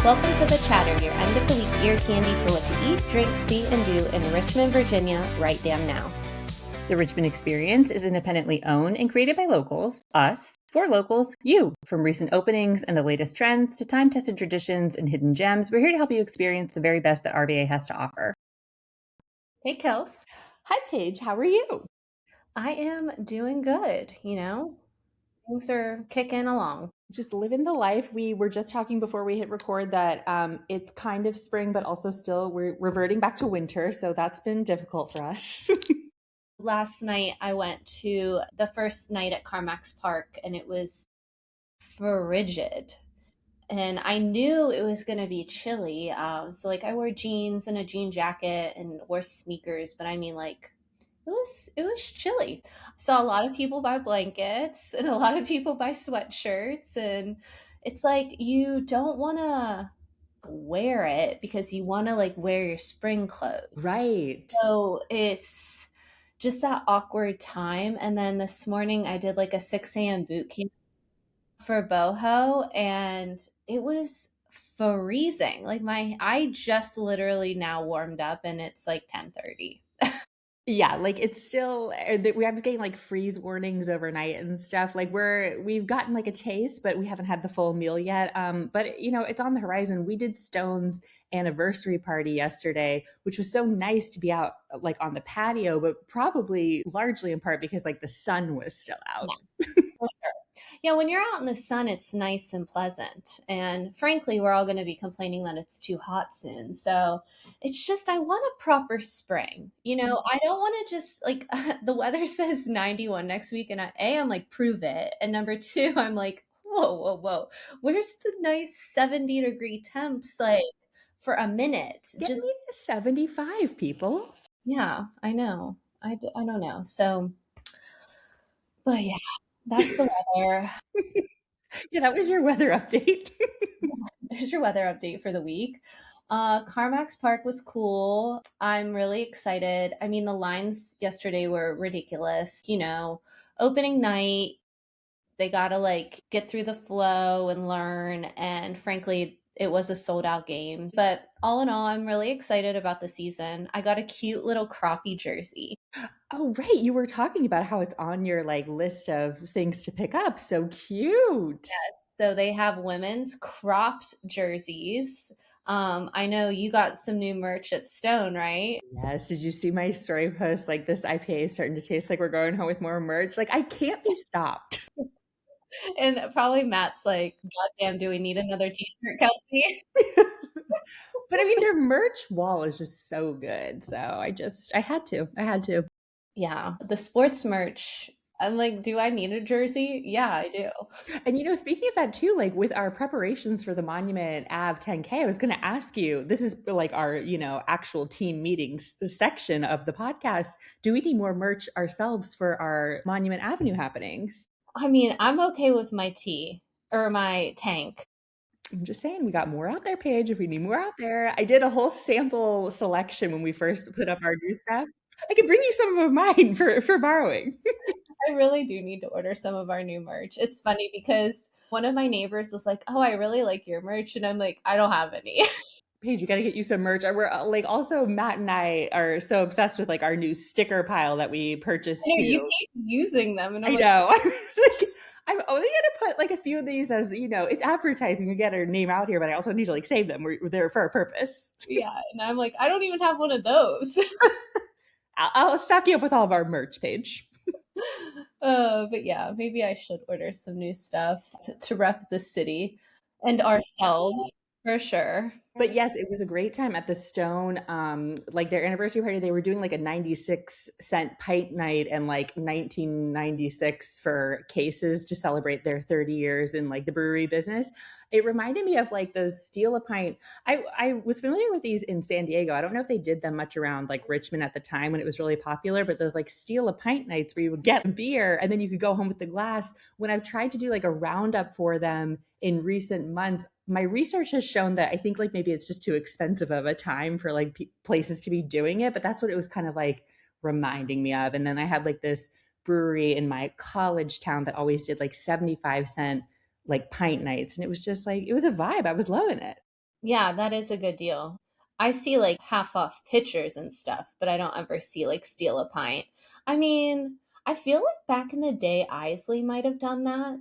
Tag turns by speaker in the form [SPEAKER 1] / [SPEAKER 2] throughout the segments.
[SPEAKER 1] Welcome to The Chatter, your end of the week ear candy for what to eat, drink, see, and do in Richmond, Virginia, right damn now.
[SPEAKER 2] The Richmond Experience is independently owned and created by locals, us, for locals, you. From recent openings and the latest trends to time-tested traditions and hidden gems, we're here to help you experience the very best that RVA has to offer.
[SPEAKER 1] Hey, Kels.
[SPEAKER 2] Hi, Paige. How are you?
[SPEAKER 1] I am doing good, Things are kicking along.
[SPEAKER 2] Just living the life. We were just talking before we hit record that it's kind of spring, but also still we're reverting back to winter. So that's been difficult for us.
[SPEAKER 1] Last night, I went to the first night at Carmack's Park, and it was frigid. And I knew it was going to be chilly. So, I wore jeans and a jean jacket and wore sneakers, but I mean, it was chilly. Saw a lot of people buy blankets and a lot of people buy sweatshirts, and it's like you don't want to wear it because you want to wear your spring clothes.
[SPEAKER 2] Right.
[SPEAKER 1] So it's just that awkward time. And then this morning I did like a 6 a.m. boot camp for boho, and it was freezing. I just literally now warmed up and it's like 10:30.
[SPEAKER 2] Yeah, it's still we have getting freeze warnings overnight and stuff. We've gotten a taste, but we haven't had the full meal yet. But it's on the horizon. We did Stone's anniversary party yesterday, which was so nice to be out on the patio, but probably largely in part because the sun was still out.
[SPEAKER 1] Yeah, for sure. Yeah, when you're out in the sun, it's nice and pleasant. And frankly, we're all going to be complaining that it's too hot soon. So it's just, I want a proper spring. I don't want to just the weather says 91 next week. And I'm like, prove it. And number two, I'm like, whoa, whoa, whoa. Where's the nice 70-degree temps for a minute?
[SPEAKER 2] Get me to 75, people.
[SPEAKER 1] Yeah, I know. I don't know. So, but yeah, that's the weather.
[SPEAKER 2] Yeah, that was your weather update.
[SPEAKER 1] Here's your weather update for the week. Carmack's Park was cool. I'm really excited. I mean, the lines yesterday were ridiculous. Opening night, they got to get through the flow and learn. And frankly, it was a sold out game. But all in all, I'm really excited about the season. I got a cute little crappie jersey.
[SPEAKER 2] Oh, right. You were talking about how it's on your list of things to pick up. So cute.
[SPEAKER 1] Yes. So they have women's cropped jerseys. I know you got some new merch at Stone, right?
[SPEAKER 2] Yes. Did you see my story post? This IPA is starting to taste like we're going home with more merch. I can't be stopped.
[SPEAKER 1] And probably Matt's like, God damn, do we need another t-shirt, Kelsey?
[SPEAKER 2] But I mean, their merch wall is just so good. So I had to.
[SPEAKER 1] Yeah, the sports merch. I'm like, do I need a jersey? Yeah, I do.
[SPEAKER 2] And speaking of that too, with our preparations for the Monument Ave 10K, I was going to ask you, this is our, actual team meetings section of the podcast. Do we need more merch ourselves for our Monument Avenue happenings?
[SPEAKER 1] I mean, I'm okay with my tee or my tank.
[SPEAKER 2] I'm just saying, we got more out there, Paige. If we need more out there, I did a whole sample selection when we first put up our new stuff. I could bring you some of mine for borrowing.
[SPEAKER 1] I really do need to order some of our new merch. It's funny because one of my neighbors was like, "Oh, I really like your merch," and I'm like, "I don't have any."
[SPEAKER 2] Paige, you got to get you some merch. We're also Matt and I are so obsessed with our new sticker pile that we purchased.
[SPEAKER 1] You keep using them, and
[SPEAKER 2] I know. I was I'm only gonna put a few of these as it's advertising. We get our name out here, but I also need to save them. We're there for a purpose.
[SPEAKER 1] Yeah, and I'm like, I don't even have one of those.
[SPEAKER 2] I'll stock you up with all of our merch, Paige.
[SPEAKER 1] But yeah, maybe I should order some new stuff to rep the city and ourselves for sure.
[SPEAKER 2] But yes, it was a great time at the Stone. Their anniversary party, they were doing a 96-cent pint night and 1996 for cases to celebrate their 30 years in the brewery business. It reminded me of the Steal a Pint. I was familiar with these in San Diego. I don't know if they did them much around Richmond at the time when it was really popular, but those Steal a Pint nights where you would get beer and then you could go home with the glass. When I've tried to do a roundup for them in recent months, my research has shown that I think maybe it's just too expensive of a time for places to be doing it, but that's what it was kind of reminding me of. And then I had this brewery in my college town that always did 75-cent pint nights, and it was just it was a vibe. I was loving it.
[SPEAKER 1] Yeah, that is a good deal. I see like half off pitchers and stuff, but I don't ever see like steal a pint. I mean, I feel like back in the day, Isley might have done that,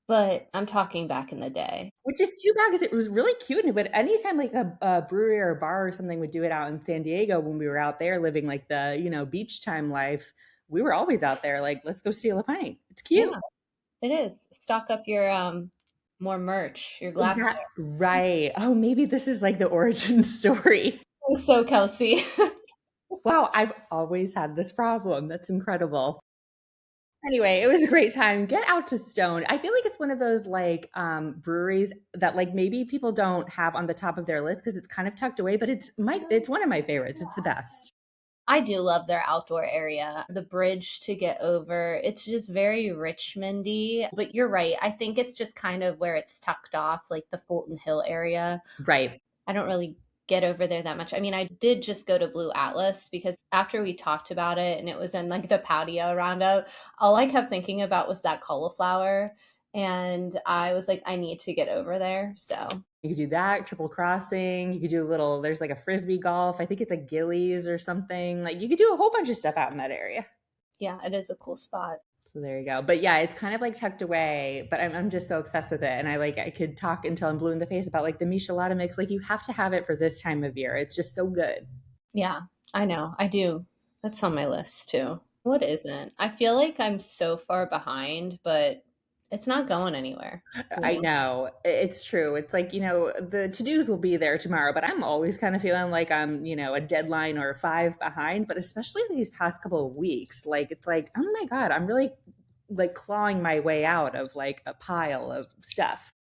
[SPEAKER 1] but I'm talking back in the day.
[SPEAKER 2] Which is too bad because it was really cute. But anytime like a brewery or a bar or something would do it out in San Diego when we were out there living like the, beach time life, we were always out there like, let's go steal a pint. It's cute.
[SPEAKER 1] Yeah, it is. Stock up your more merch, your glassware.
[SPEAKER 2] Right. Oh, maybe this is like the origin story.
[SPEAKER 1] So Kelsey.
[SPEAKER 2] Wow, I've always had this problem. That's incredible. Anyway, it was a great time. Get out to Stone. I feel like it's one of those like breweries that like maybe people don't have on the top of their list because it's kind of tucked away, but it's one of my favorites. It's the best.
[SPEAKER 1] I do love their outdoor area. The bridge to get over, it's just very Richmondy. But you're right. I think it's just kind of where it's tucked off, like the Fulton Hill area.
[SPEAKER 2] Right.
[SPEAKER 1] I don't really get over there that much. I mean, I did just go to Blue Atlas because after we talked about it and it was in like the patio roundup, all I kept thinking about was that cauliflower. And I was like, I need to get over there. So
[SPEAKER 2] You could do that, triple crossing. You could do a little, there's like a frisbee golf. I think it's a Gillies or something. Like you could do a whole bunch of stuff out in that area.
[SPEAKER 1] yeah, it is a cool spot.
[SPEAKER 2] So there you go. But yeah, it's kind of like tucked away, but I'm just so obsessed with it. And I could talk until I'm blue in the face about like the michelada mix. Like you have to have it for this time of year. It's just so good.
[SPEAKER 1] Yeah, I know. I do. That's on my list too. What isn't? I feel like I'm so far behind, but it's not going anywhere. You
[SPEAKER 2] I
[SPEAKER 1] know?
[SPEAKER 2] know it's true. It's like, the to-dos will be there tomorrow, but I'm always kind of feeling like I'm, a deadline or five behind, but especially these past couple of weeks, like it's like, oh my God, I'm really like clawing my way out of like a pile of stuff.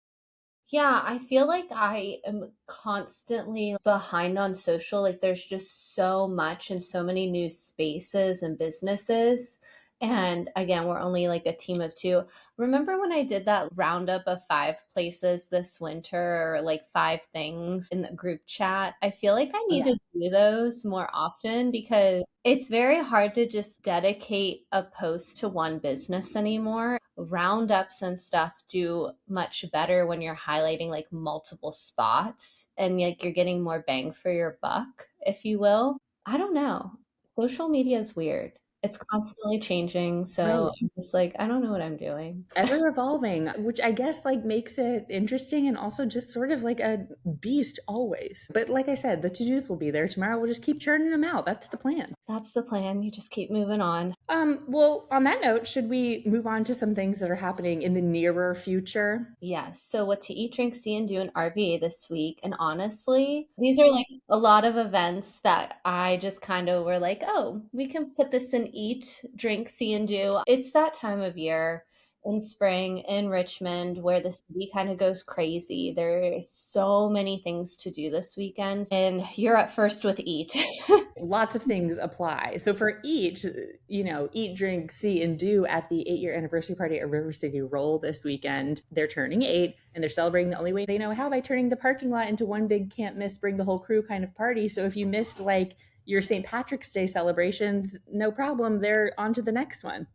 [SPEAKER 1] Yeah, I feel like I am constantly behind on social. Like there's just so much and so many new spaces and businesses. And again, we're only like a team of two. Remember when I did that roundup of 5 places this winter or like 5 things in the group chat? I feel like I need to do those more often because it's very hard to just dedicate a post to one business anymore. Roundups and stuff do much better when you're highlighting like multiple spots and like you're getting more bang for your buck, if you will. I don't know. Social media is weird. It's constantly changing, so
[SPEAKER 2] Right.
[SPEAKER 1] I'm just like, I don't know what I'm doing.
[SPEAKER 2] Ever evolving, which I guess like makes it interesting and also just sort of like a beast always. But like I said, the to-dos will be there tomorrow. We'll just keep churning them out. That's the plan.
[SPEAKER 1] That's the plan. You just keep moving on.
[SPEAKER 2] Well, on that note, should we move on to some things that are happening in the nearer future?
[SPEAKER 1] Yes. So, what to eat, drink, see, and do in RVA this week. And honestly, these are like a lot of events that I just kind of were like, oh, we can put this in eat, drink, see, and do. It's that time of year in spring in Richmond where the city kind of goes crazy. There's so many things to do this weekend, and you're up first with eat.
[SPEAKER 2] Lots of things apply. So for each, eat, drink, see, and do at the 8-year anniversary party at River City Roll this weekend. They're turning 8 and they're celebrating the only way they know how by turning the parking lot into one big can't miss, bring the whole crew kind of party. So if you missed like your St. Patrick's Day celebrations, no problem. They're on to the next one.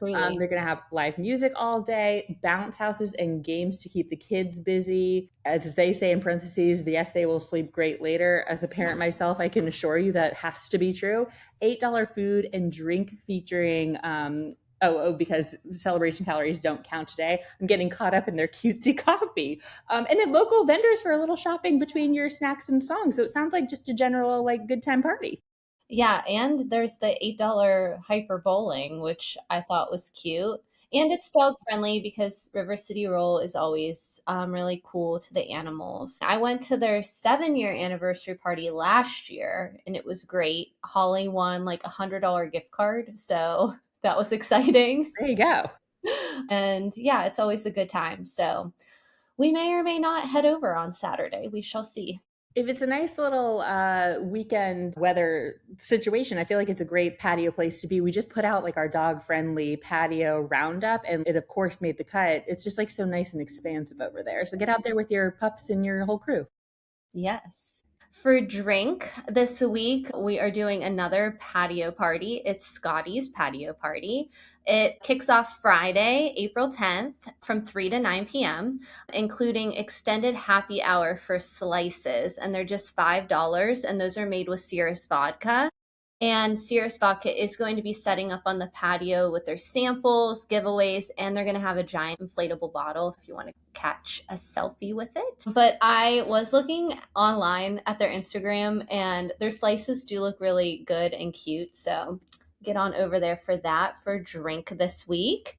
[SPEAKER 1] Truly.
[SPEAKER 2] They're going to have live music all day, bounce houses, and games to keep the kids busy. As they say in parentheses, yes, they will sleep great later. As a parent myself, I can assure you that has to be true. $8 food and drink featuring because celebration calories don't count today. I'm getting caught up in their cutesy coffee. And then local vendors for a little shopping between your snacks and songs. So it sounds like just a general like good time party.
[SPEAKER 1] Yeah, and there's the $8 hyper bowling, which I thought was cute. And it's dog friendly because River City Roll is always really cool to the animals. I went to their 7-year anniversary party last year and it was great. Holly won like $100 gift card, so that was exciting.
[SPEAKER 2] There you go.
[SPEAKER 1] And yeah, it's always a good time. So we may or may not head over on Saturday. We shall see.
[SPEAKER 2] If it's a nice little weekend weather situation, I feel like it's a great patio place to be. We just put out like our dog friendly patio roundup, and it, of course, made the cut. It's just like so nice and expansive over there. So get out there with your pups and your whole crew.
[SPEAKER 1] Yes. For drink this week, we are doing another patio party. It's Scotty's patio party. It kicks off Friday, April 10th from 3 to 9 p.m., including extended happy hour for slices. And they're just $5. And those are made with Cirrus vodka. And Cirrus Vodka is going to be setting up on the patio with their samples, giveaways, and they're going to have a giant inflatable bottle if you want to catch a selfie with it. But I was looking online at their Instagram, and their slices do look really good and cute. So get on over there for that for drink this week.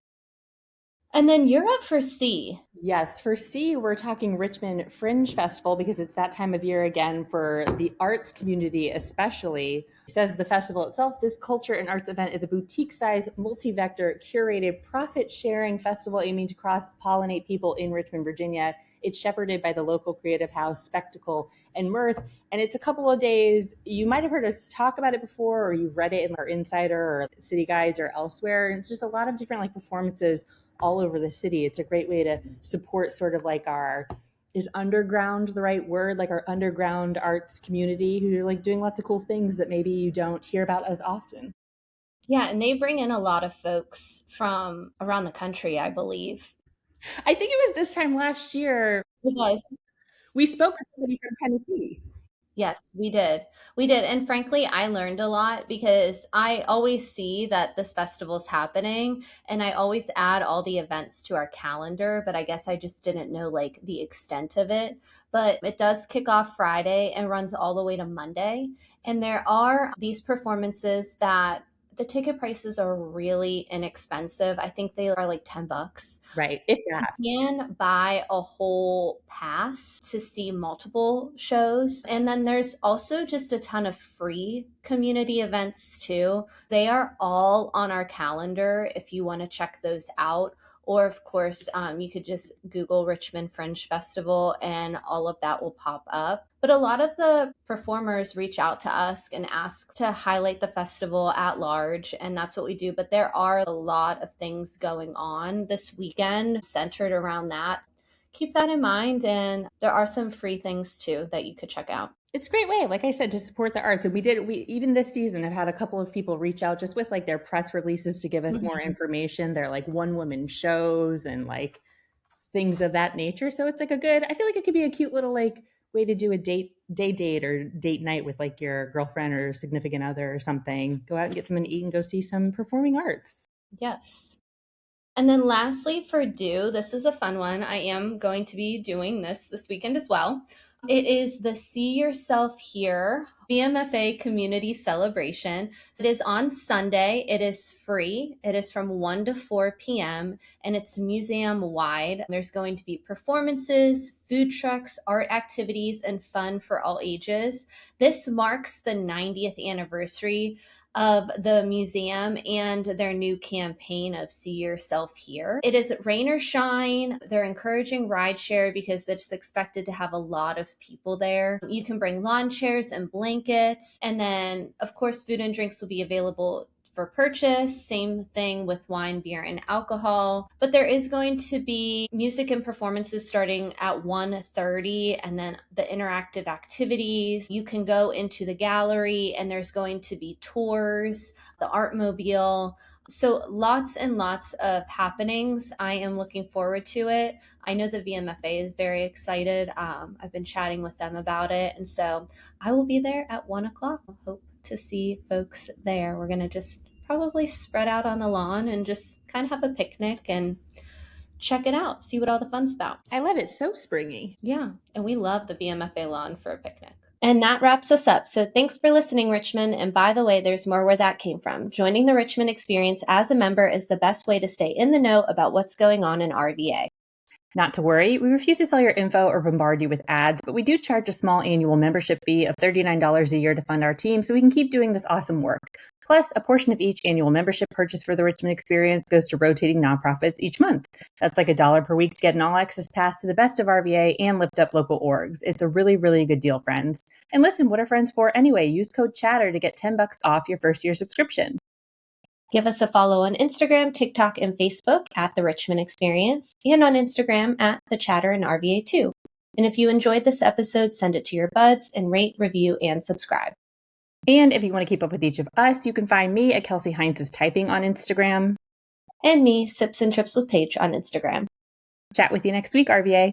[SPEAKER 1] And then you're up for C.
[SPEAKER 2] Yes, for C, we're talking Richmond Fringe Festival because it's that time of year again for the arts community, especially. It says the festival itself, this culture and arts event is a boutique size, multi vector, curated, profit sharing festival aiming to cross pollinate people in Richmond, Virginia. It's shepherded by the local creative house, Spectacle and Mirth. And it's a couple of days. You might have heard us talk about it before, or you've read it in our Insider or City Guides or elsewhere. And it's just a lot of different performances all over the city. It's a great way to support sort of our, is underground the right word? Like our underground arts community who are doing lots of cool things that maybe you don't hear about as often.
[SPEAKER 1] Yeah, and they bring in a lot of folks from around the country, I believe.
[SPEAKER 2] I think it was this time last year
[SPEAKER 1] Because
[SPEAKER 2] we spoke with somebody from Tennessee.
[SPEAKER 1] yes, we did. We did. And frankly, I learned a lot because I always see that this festival's happening and I always add all the events to our calendar, but I guess I just didn't know the extent of it. But it does kick off Friday and runs all the way to Monday. And there are these performances that the ticket prices are really inexpensive. I think they are like $10.
[SPEAKER 2] Right. If that.
[SPEAKER 1] You can buy a whole pass to see multiple shows. And then there's also just a ton of free community events too. They are all on our calendar if you want to check those out. Or, of course, you could just Google Richmond Fringe Festival and all of that will pop up. But a lot of the performers reach out to us and ask to highlight the festival at large, and that's what we do. But there are a lot of things going on this weekend centered around that. Keep that in mind, and there are some free things too that you could check out.
[SPEAKER 2] It's a great way, like I said, to support the arts. And we even this season have had a couple of people reach out just with their press releases to give us more information. They're one woman shows and things of that nature. So it's a good, I feel like it could be a cute little way to do a date or date night with your girlfriend or significant other or something. Go out and get something to eat and go see some performing arts.
[SPEAKER 1] Yes. And then lastly, for do, this is a fun one. I am going to be doing this weekend as well. It is the See Yourself Here VMFA Community Celebration. It is on Sunday. It is free. It is from 1 to 4 p.m. and it's museum wide. There's going to be performances, food trucks, art activities, and fun for all ages. This marks the 90th anniversary of the museum and their new campaign of See Yourself Here. It is rain or shine. They're encouraging rideshare because it's expected to have a lot of people there. You can bring lawn chairs and blankets. And then, of course, food and drinks will be available for purchase. Same thing with wine, beer, and alcohol. But there is going to be music and performances starting at 1:30, and then the interactive activities. You can go into the gallery and there's going to be tours, the art mobile. So lots and lots of happenings. I am looking forward to it. I know the VMFA is very excited. I've been chatting with them about it. And so I will be there at 1 o'clock. Hope to see folks there. We're going to just probably spread out on the lawn and just kind of have a picnic and check it out, see what all the fun's about.
[SPEAKER 2] I love it. So springy.
[SPEAKER 1] Yeah, and we love the VMFA lawn for a picnic. And that wraps us up. So thanks for listening, Richmond. And by the way, there's more where that came from. Joining the Richmond experience as a member is the best way to stay in the know about what's going on in RVA.
[SPEAKER 2] Not to worry, we refuse to sell your info or bombard you with ads, but we do charge a small annual membership fee of $39 a year to fund our team so we can keep doing this awesome work. Plus, a portion of each annual membership purchase for the Richmond experience goes to rotating nonprofits each month. That's $1 per week to get an all-access pass to the best of RVA and lift up local orgs. It's a really, really good deal, friends. And listen, what are friends for anyway? Use code CHATTER to get $10 off your first year subscription.
[SPEAKER 1] Give us a follow on Instagram, TikTok, and Facebook at The Richmond Experience, and on Instagram at The Chatter and RVA2. And if you enjoyed this episode, send it to your buds and rate, review, and subscribe.
[SPEAKER 2] And if you want to keep up with each of us, you can find me at Kelsey Heinz's Typing on Instagram.
[SPEAKER 1] And me, Sips and Trips with Paige on Instagram.
[SPEAKER 2] Chat with you next week, RVA.